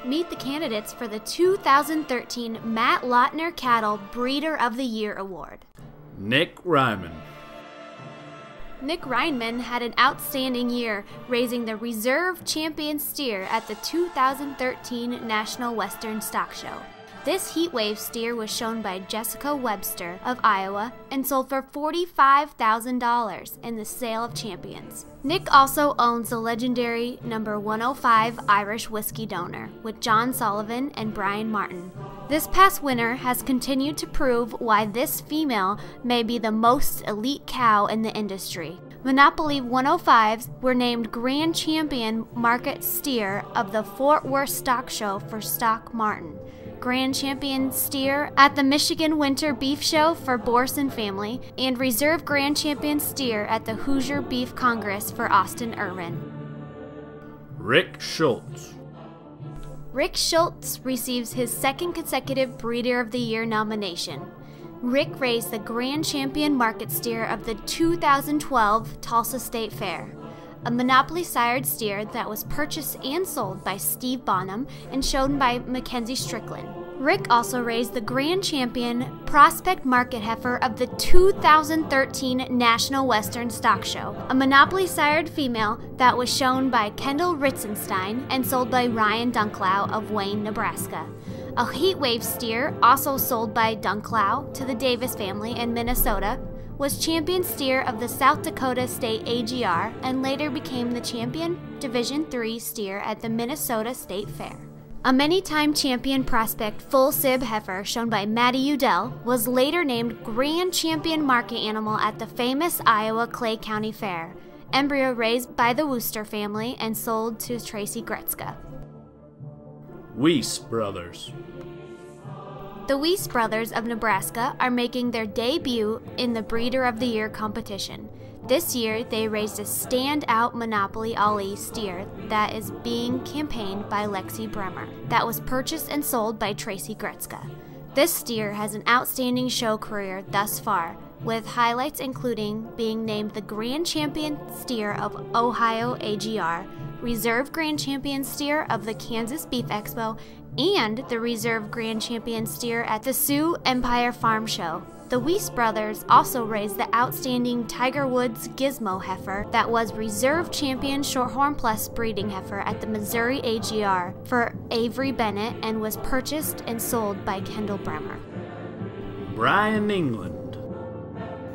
Meet the candidates for the 2013 Matt Lautner Cattle Breeder of the Year Award. Nick Ryman. Nick Ryman had an outstanding year, raising the Reserve Champion steer at the 2013 National Western Stock Show. This heatwave steer was shown by Jessica Webster of Iowa and sold for $45,000 in the Sale of Champions. Nick also owns the legendary number 105 Irish Whiskey Donor with John Sullivan and Brian Martin. This past winter has continued to prove why this female may be the most elite cow in the industry. Monopoly 105s were named Grand Champion Market Steer of the Fort Worth Stock Show for Stock Martin, Grand Champion Steer at the Michigan Winter Beef Show for Borson Family, and Reserve Grand Champion Steer at the Hoosier Beef Congress for Austin Irwin. Rick Schultz. Rick Schultz receives his second consecutive Breeder of the Year nomination. Rick raised the Grand Champion Market Steer of the 2012 Tulsa State Fair, a Monopoly sired steer that was purchased and sold by Steve Bonham and shown by Mackenzie Strickland. Rick also raised the Grand Champion Prospect Market Heifer of the 2013 National Western Stock Show, a Monopoly sired female that was shown by Kendall Ritzenstein and sold by Ryan Dunklau of Wayne, Nebraska. A heatwave steer, also sold by Dunklau to the Davis family in Minnesota, was champion steer of the South Dakota State AGR and later became the champion Division III steer at the Minnesota State Fair. A many-time champion prospect full sib heifer shown by Maddie Udell was later named Grand Champion Market Animal at the famous Iowa Clay County Fair, embryo raised by the Wooster family and sold to Tracy Gretzka. Wease Brothers. The Wease Brothers of Nebraska are making their debut in the Breeder of the Year competition. This year, they raised a standout Monopoly Ali steer that is being campaigned by Lexi Bremer, that was purchased and sold by Tracy Gretzka. This steer has an outstanding show career thus far, with highlights including being named the Grand Champion Steer of Ohio AGR, Reserve Grand Champion Steer of the Kansas Beef Expo, and the Reserve Grand Champion Steer at the Sioux Empire Farm Show. The Wease Brothers also raised the outstanding Tiger Woods Gizmo heifer that was Reserve Champion Shorthorn Plus breeding heifer at the Missouri AGR for Avery Bennett and was purchased and sold by Kendall Bremer. Brian England.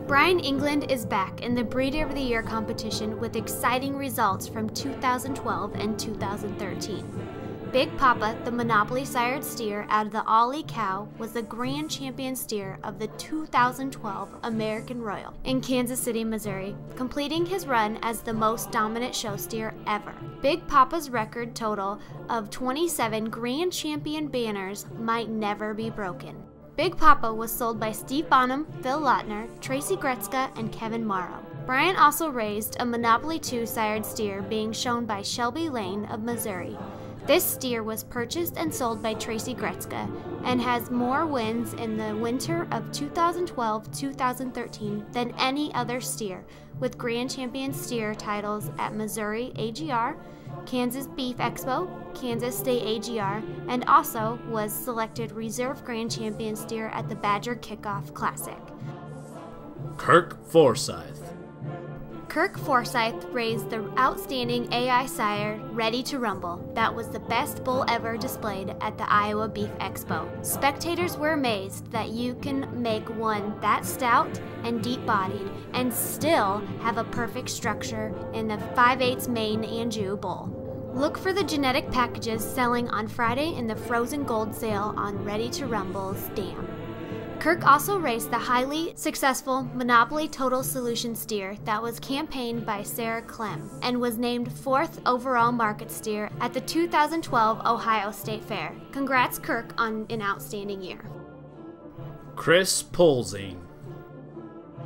Brian England is back in the Breeder of the Year competition with exciting results from 2012 and 2013. Big Papa, the Monopoly sired steer out of the Ollie cow, was the Grand Champion steer of the 2012 American Royal in Kansas City, Missouri, completing his run as the most dominant show steer ever. Big Papa's record total of 27 Grand Champion banners might never be broken. Big Papa was sold by Steve Bonham, Phil Lautner, Tracy Gretzka, and Kevin Morrow. Brian also raised a Monopoly 2 sired steer being shown by Shelby Lane of Missouri. This steer was purchased and sold by Tracy Gretzka and has more wins in the winter of 2012-2013 than any other steer, with Grand Champion steer titles at Missouri AGR, Kansas Beef Expo, Kansas State AGR, and also was selected Reserve Grand Champion steer at the Badger Kickoff Classic. Kirk Forsythe. Kirk Forsythe raised the outstanding AI sire Ready to Rumble that was the best bull ever displayed at the Iowa Beef Expo. Spectators were amazed that you can make one that stout and deep-bodied and still have a perfect structure in the 5/8 main Anjou bull. Look for the genetic packages selling on Friday in the Frozen Gold sale on Ready to Rumble's dam. Kirk also raced the highly successful Monopoly Total Solution steer that was campaigned by Sarah Clem and was named 4th overall market steer at the 2012 Ohio State Fair. Congrats, Kirk, on an outstanding year. Chris Polzin.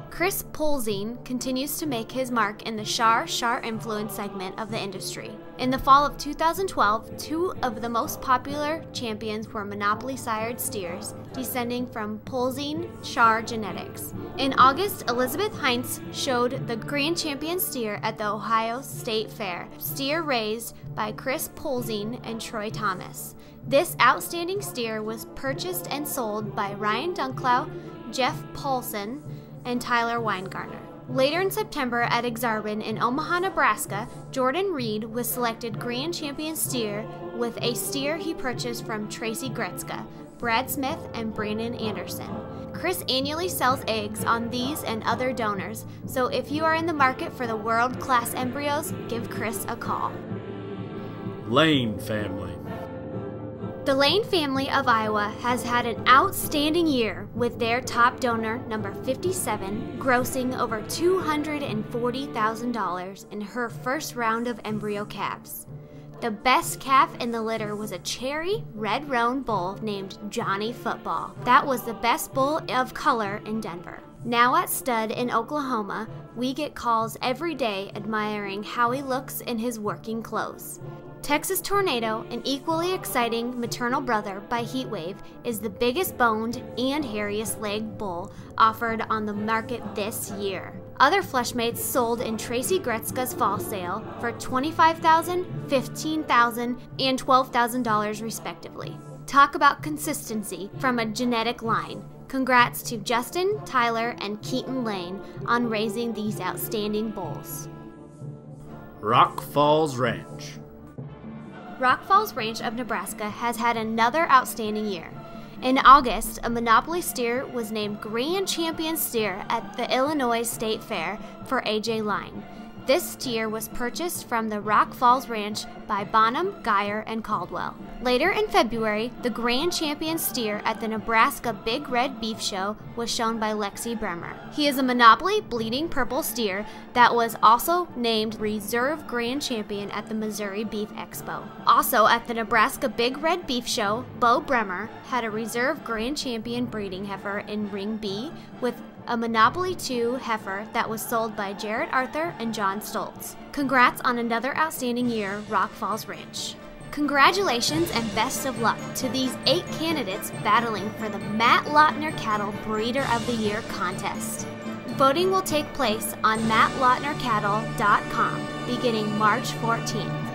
Polzin continues to make his mark in the Shar influence segment of the industry. In the fall of 2012, two of the most popular champions were monopoly-sired steers, descending from Polzin Char genetics. In August, Elizabeth Heinz showed the Grand Champion steer at the Ohio State Fair, steer raised by Chris Polzin and Troy Thomas. This outstanding steer was purchased and sold by Ryan Dunklau, Jeff Polzin, and Tyler Weingartner. Later in September at Exarban in Omaha, Nebraska, Jordan Reed was selected Grand Champion steer with a steer he purchased from Tracy Gretzka, Brad Smith, and Brandon Anderson. Chris annually sells eggs on these and other donors, so if you are in the market for the world-class embryos, give Chris a call. Lane family. The Lane family of Iowa has had an outstanding year with their top donor, number 57, grossing over $240,000 in her first round of embryo calves. The best calf in the litter was a cherry red roan bull named Johnny Football. That was the best bull of color in Denver. Now at stud in Oklahoma, we get calls every day admiring how he looks in his working clothes. Texas Tornado, an equally exciting maternal brother by Heatwave, is the biggest boned and hairiest legged bull offered on the market this year. Other fleshmates sold in Tracy Gretzka's fall sale for $25,000, $15,000, and $12,000 respectively. Talk about consistency from a genetic line. Congrats to Justin, Tyler, and Keaton Lane on raising these outstanding bulls. Rock Falls Ranch. Rock Falls Ranch of Nebraska has had another outstanding year. In August, a monopoly steer was named Grand Champion steer at the Illinois State Fair for AJ Line. This steer was purchased from the Rock Falls Ranch by Bonham, Geyer, and Caldwell. Later in February, the Grand Champion steer at the Nebraska Big Red Beef Show was shown by Lexi Bremer. He is a monopoly bleeding purple steer that was also named Reserve Grand Champion at the Missouri Beef Expo. Also at the Nebraska Big Red Beef Show, Bo Bremer had a Reserve Grand Champion breeding heifer in Ring B with a Monopoly 2 heifer that was sold by Jared Arthur and John Schultz. Congrats on another outstanding year, Rock Falls Ranch. Congratulations and best of luck to these 8 candidates battling for the Matt Lautner Cattle Breeder of the Year contest. Voting will take place on mattlotnercattle.com beginning March 14th.